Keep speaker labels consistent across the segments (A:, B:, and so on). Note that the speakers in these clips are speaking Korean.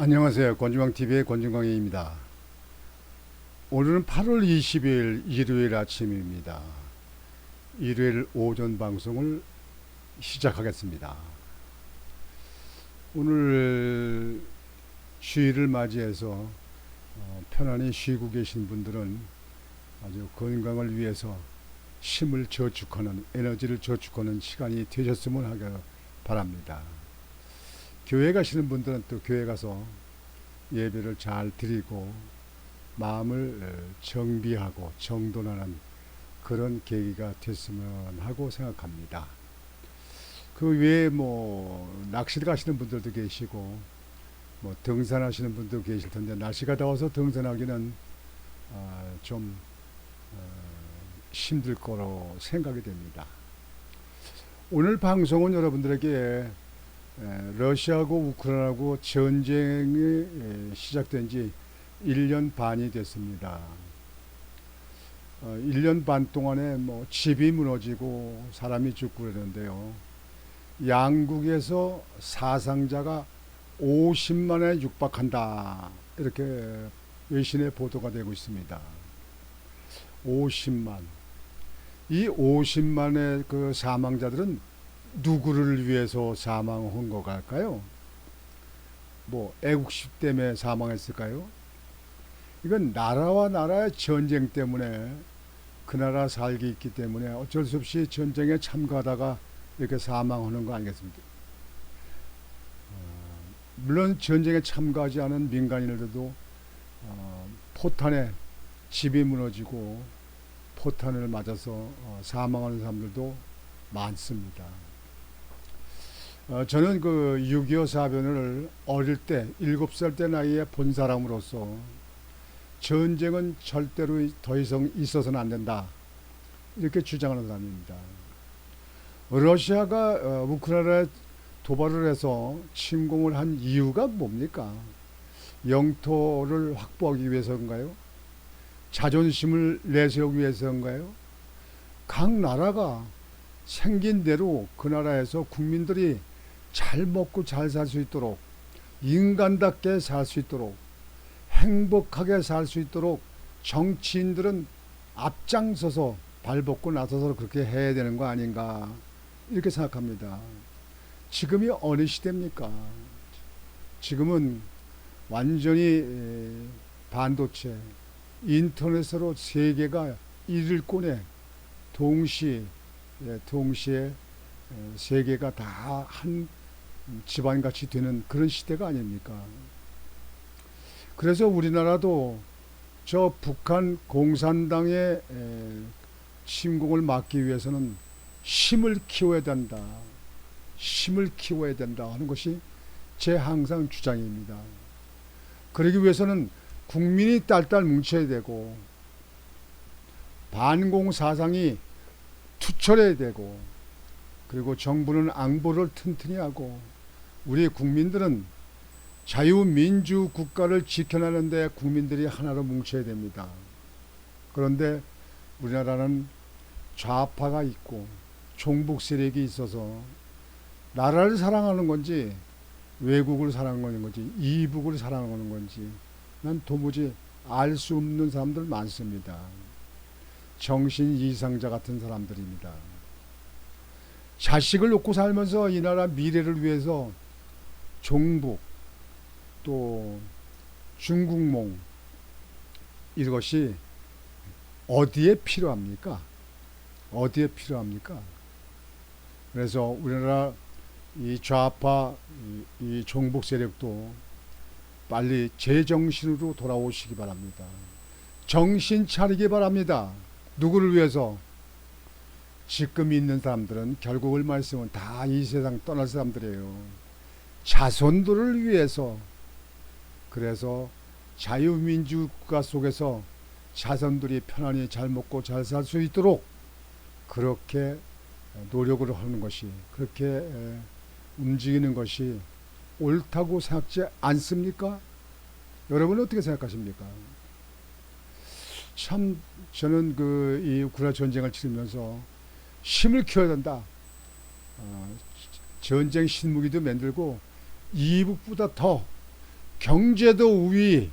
A: 안녕하세요. 권중광TV의 권중광입니다. 오늘은 8월 20일 일요일 아침입니다. 일요일 오전 방송을 시작하겠습니다. 오늘 휴일을 맞이해서 편안히 쉬고 계신 분들은 아주 건강을 위해서 힘을 저축하는, 에너지를 저축하는 시간이 되셨으면 하기 바랍니다. 교회 가시는 분들은 또 교회 가서 예배를 잘 드리고 마음을 정비하고 정돈하는 그런 계기가 됐으면 하고 생각합니다. 그 외에 낚시 가시는 분들도 계시고 등산하시는 분도 계실 텐데, 날씨가 더워서 등산하기는 좀 힘들 거로 생각이 됩니다. 오늘 방송은 여러분들에게 러시아하고 우크라이나하고 전쟁이 시작된 지 1년 반이 됐습니다. 1년 반 동안에 집이 무너지고 사람이 죽고 그러는데요. 양국에서 사상자가 50만에 육박한다, 이렇게 외신에 보도가 되고 있습니다. 50만. 이 50만의 그 사망자들은 누구를 위해서 사망한 것 같을까요? 애국심 때문에 사망했을까요? 이건 나라와 나라의 전쟁 때문에, 그 나라 살기 있기 때문에 어쩔 수 없이 전쟁에 참가하다가 이렇게 사망하는 거 아니겠습니까? 물론 전쟁에 참가하지 않은 민간인들도 포탄에 집이 무너지고 포탄을 맞아서 사망하는 사람들도 많습니다. 저는 그 6.25 사변을 어릴 때 7살 때 나이에 본 사람으로서 전쟁은 절대로 더 이상 있어서는 안 된다, 이렇게 주장하는 사람입니다. 러시아가 우크라이나에 도발을 해서 침공을 한 이유가 뭡니까? 영토를 확보하기 위해서인가요? 자존심을 내세우기 위해서인가요? 각 나라가 생긴 대로 그 나라에서 국민들이 잘 먹고 잘 살 수 있도록, 인간답게 살 수 있도록, 행복하게 살 수 있도록 정치인들은 앞장서서 발벗고 나서서 그렇게 해야 되는 거 아닌가, 이렇게 생각합니다. 지금이 어느 시대입니까? 지금은 완전히 반도체, 인터넷으로 세계가 일일권에 동시에 세계가 다 한 집안같이 되는 그런 시대가 아닙니까? 그래서 우리나라도 저 북한 공산당의 침공을 막기 위해서는 힘을 키워야 된다, 힘을 키워야 된다 하는 것이 제 항상 주장입니다. 그러기 위해서는 국민이 딸딸 뭉쳐야 되고, 반공 사상이 투철해야 되고, 그리고 정부는 안보를 튼튼히 하고, 우리 국민들은 자유민주 국가를 지켜내는데 국민들이 하나로 뭉쳐야 됩니다. 그런데 우리나라는 좌파가 있고 종북 세력이 있어서 나라를 사랑하는 건지 외국을 사랑하는 건지 이북을 사랑하는 건지 난 도무지 알 수 없는 사람들 많습니다. 정신 이상자 같은 사람들입니다. 자식을 놓고 살면서 이 나라 미래를 위해서 종북, 또 중국몽, 이것이 어디에 필요합니까? 어디에 필요합니까? 그래서 우리나라 이 좌파 이 종북 세력도 빨리 제정신으로 돌아오시기 바랍니다. 정신 차리기 바랍니다. 누구를 위해서? 지금 있는 사람들은 결국 얼마 있으면 다 이 세상 떠날 사람들이에요. 자손들을 위해서. 그래서 자유민주국가 속에서 자손들이 편안히 잘 먹고 잘 살 수 있도록 그렇게 노력을 하는 것이, 그렇게 움직이는 것이 옳다고 생각지 않습니까? 여러분은 어떻게 생각하십니까? 참 저는 이 우크라이나 전쟁을 치르면서 힘을 키워야 된다. 전쟁 신무기도 만들고 이북보다 더 경제도 우위,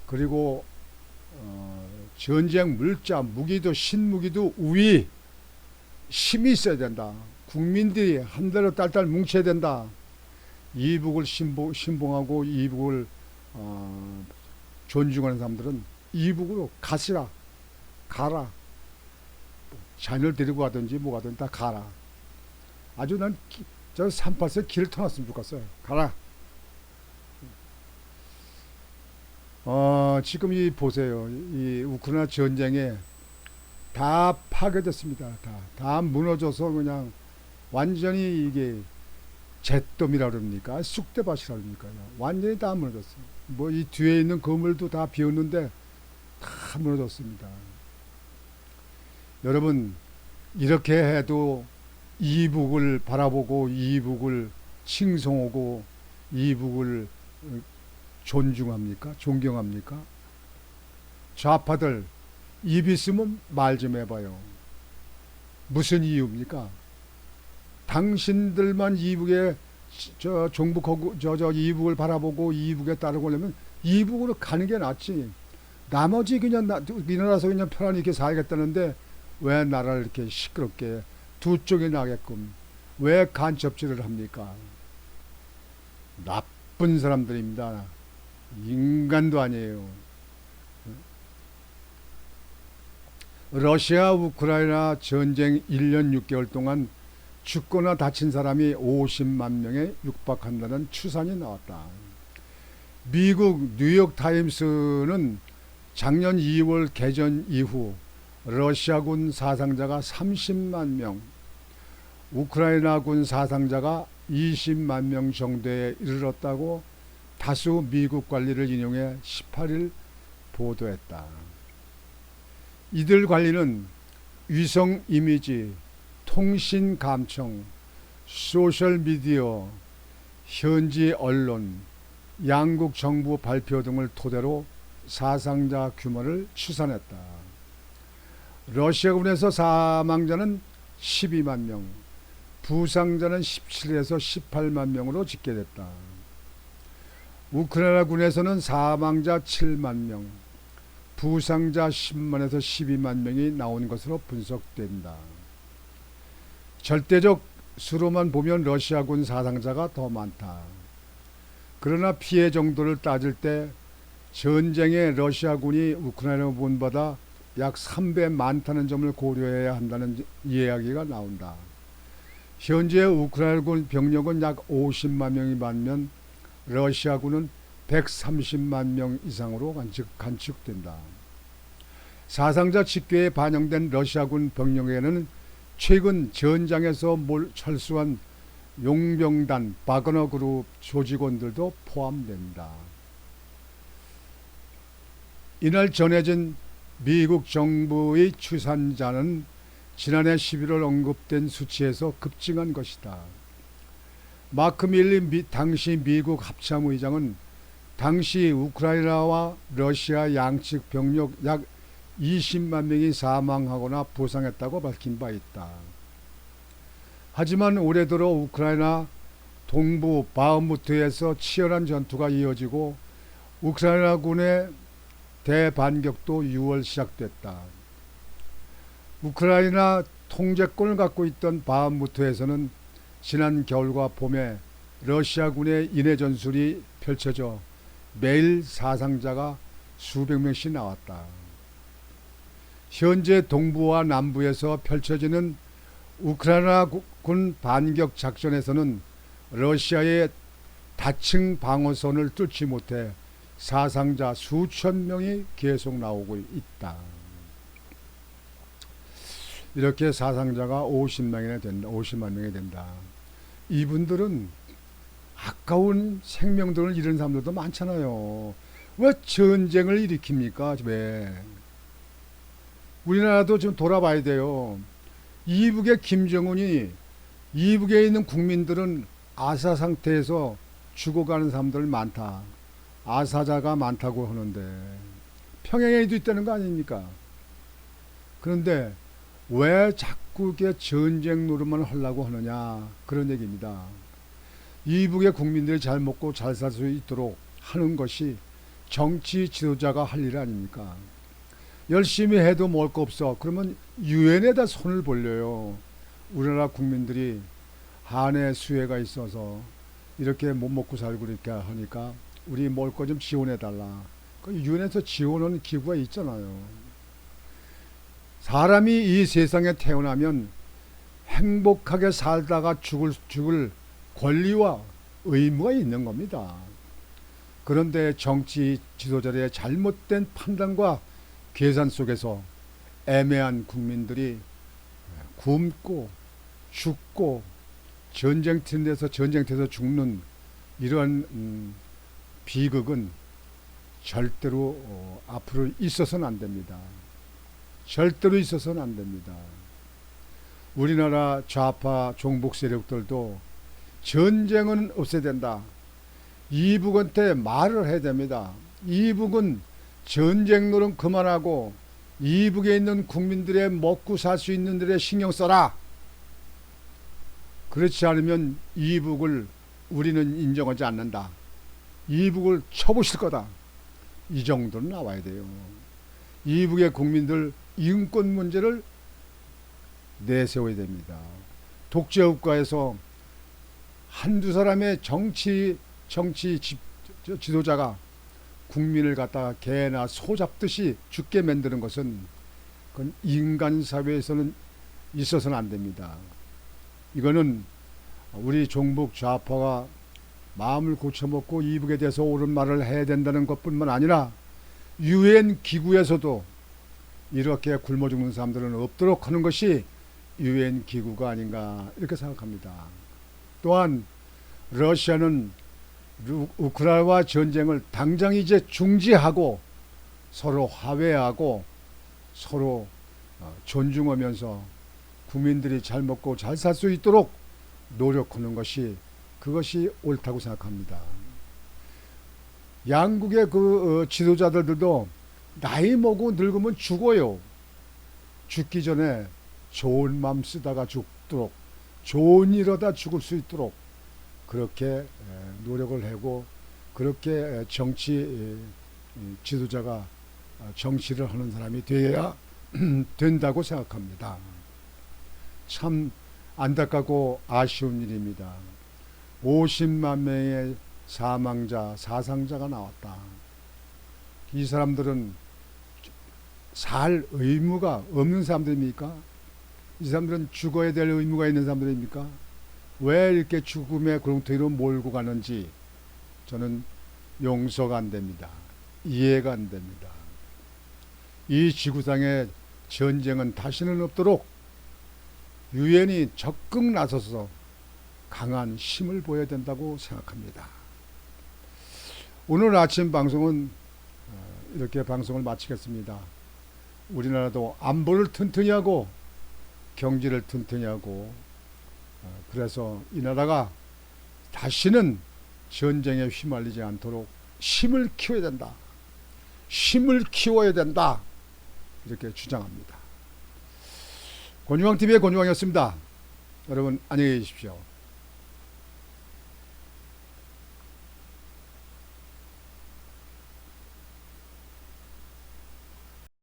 A: 그리고 전쟁 물자, 무기도 신무기도 우위, 힘이 있어야 된다. 국민들이 한대로 딸딸 뭉쳐야 된다. 이북을 신봉하고 이북을 존중하는 사람들은 이북으로 가라. 자녀를 데리고 가든지 뭐 가든지 다 가라. 아주 저 38세 길을 터놨으면 좋겠어요. 가라. 지금 보세요. 이 우크라이나 전쟁에 다 파괴됐습니다. 다 무너져서 그냥 완전히 이게 잿더미라 그럽니까? 쑥대밭이라 그럽니까? 완전히 다 무너졌어요. 뭐 이 뒤에 있는 건물도 다 비었는데 다 무너졌습니다. 여러분, 이렇게 해도 이북을 바라보고 이북을 칭송하고 이북을 존중합니까? 존경합니까? 좌파들 입 있으면 말 좀 해봐요. 무슨 이유입니까? 당신들만 이북에 종북하고 이북을 바라보고 이북에 따르려면 이북으로 가는 게 낫지. 나머지 그냥 우리나라에서 그냥 편안히 이렇게 살겠다는데 왜 나라를 이렇게 시끄럽게 두 쪽이 나게끔 왜 간첩질을 합니까? 나쁜 사람들입니다. 인간도 아니에요. 러시아 우크라이나 전쟁 1년 6개월 동안 죽거나 다친 사람이 50만 명에 육박한다는 추산이 나왔다. 미국 뉴욕타임스는 작년 2월 개전 이후 러시아군 사상자가 30만 명, 우크라이나군 사상자가 20만 명 정도에 이르렀다고 다수 미국 관리를 인용해 18일 보도했다. 이들 관리는 위성 이미지, 통신 감청, 소셜미디어, 현지 언론, 양국 정부 발표 등을 토대로 사상자 규모를 추산했다. 러시아군에서 사망자는 12만 명, 부상자는 17에서 18만 명으로 집계됐다. 우크라이나군에서는 사망자 7만 명, 부상자 10만에서 12만 명이 나온 것으로 분석된다. 절대적 수로만 보면 러시아군 사상자가 더 많다. 그러나 피해 정도를 따질 때 전쟁에 러시아군이 우크라이나군보다 약 3배 많다는 점을 고려해야 한다는 이야기가 나온다. 현재 우크라이나군 병력은 약 50만 명이 많으면 러시아군은 130만 명 이상으로 간축된다. 사상자 집계에 반영된 러시아군 병력에는 최근 전장에서 철수한 용병단 바그너 그룹 조직원들도 포함된다. 이날 전해진 미국 정부의 추산자는 지난해 11월 언급된 수치에서 급증한 것이다. 마크 밀리 당시 미국 합참의장은 당시 우크라이나와 러시아 양측 병력 약 20만 명이 사망하거나 부상했다고 밝힌 바 있다. 하지만 올해 들어 우크라이나 동부 바흐무트에서 치열한 전투가 이어지고 우크라이나군의 대반격도 6월 시작됐다. 우크라이나 통제권을 갖고 있던 바흐무트에서는 지난 겨울과 봄에 러시아군의 인해 전술이 펼쳐져 매일 사상자가 수백 명씩 나왔다. 현재 동부와 남부에서 펼쳐지는 우크라이나 군 반격 작전에서는 러시아의 다층 방어선을 뚫지 못해 사상자 수천 명이 계속 나오고 있다. 이렇게 사상자가 50만 명이 된다. 이분들은 아까운 생명들을 잃은 사람들도 많잖아요. 왜 전쟁을 일으킵니까? 왜? 우리나라도 좀 돌아봐야 돼요. 이북의 김정은이 이북에 있는 국민들은 아사 상태에서 죽어가는 사람들 많다. 아사자가 많다고 하는데 평양에도 있다는 거 아닙니까? 그런데 왜 자꾸 이렇게 전쟁 노릇만 하려고 하느냐, 그런 얘기입니다. 이북의 국민들이 잘 먹고 잘 살 수 있도록 하는 것이 정치 지도자가 할 일 아닙니까? 열심히 해도 먹을 거 없어. 그러면 유엔에다 손을 벌려요. 우리나라 국민들이 한해 수해가 있어서 이렇게 못 먹고 살고 이렇게 하니까 우리 먹을 거 좀 지원해 달라. 그 유엔에서 지원하는 기구가 있잖아요. 사람이 이 세상에 태어나면 행복하게 살다가 죽을 권리와 의무가 있는 겁니다. 그런데 정치 지도자들의 잘못된 판단과 계산 속에서 애매한 국민들이 굶고 죽고 전쟁터에서 죽는 이런 비극은 절대로 앞으로 있어서는 안 됩니다. 절대로 있어서는 안 됩니다. 우리나라 좌파 종북 세력들도 전쟁은 없애야 된다. 이북한테 말을 해야 됩니다. 이북은 전쟁노는 그만하고 이북에 있는 국민들의 먹고 살 수 있는 데에 신경 써라. 그렇지 않으면 이북을 우리는 인정하지 않는다. 이북을 쳐부실 거다. 이 정도는 나와야 돼요. 이북의 국민들 인권 문제를 내세워야 됩니다. 독재국가에서 한두 사람의 정치 지도자가 국민을 갖다가 개나 소 잡듯이 죽게 만드는 것은 그건 인간 사회에서는 있어서는 안 됩니다. 이거는 우리 종북 좌파가 마음을 고쳐먹고 이북에 대해서 옳은 말을 해야 된다는 것뿐만 아니라 유엔 기구에서도 이렇게 굶어 죽는 사람들은 없도록 하는 것이 유엔 기구가 아닌가 이렇게 생각합니다. 또한 러시아는 우크라이나와 전쟁을 당장 이제 중지하고 서로 화해하고 서로 존중하면서 국민들이 잘 먹고 잘 살 수 있도록 노력하는 것이 그것이 옳다고 생각합니다. 양국의 그 지도자들도 나이 먹고 늙으면 죽어요. 죽기 전에 좋은 마음 쓰다가 죽도록 좋은 일 하다 죽을 수 있도록 그렇게 노력을 하고 그렇게 정치 지도자가 정치를 하는 사람이 되어야 된다고 생각합니다. 참 안타깝고 아쉬운 일입니다. 50만 명의 사상자가 나왔다. 이 사람들은 살 의무가 없는 사람들입니까? 이 사람들은 죽어야 될 의무가 있는 사람들입니까? 왜 이렇게 죽음의 구렁텅이로 몰고 가는지 저는 용서가 안 됩니다. 이해가 안 됩니다. 이 지구상에 전쟁은 다시는 없도록 유엔이 적극 나서서 강한 힘을 보여야 된다고 생각합니다. 오늘 아침 방송은 이렇게 방송을 마치겠습니다. 우리나라도 안보를 튼튼히 하고 경제를 튼튼히 하고 그래서 이 나라가 다시는 전쟁에 휘말리지 않도록 힘을 키워야 된다. 힘을 키워야 된다. 이렇게 주장합니다. 권유왕TV의 권유왕이었습니다. 여러분 안녕히 계십시오.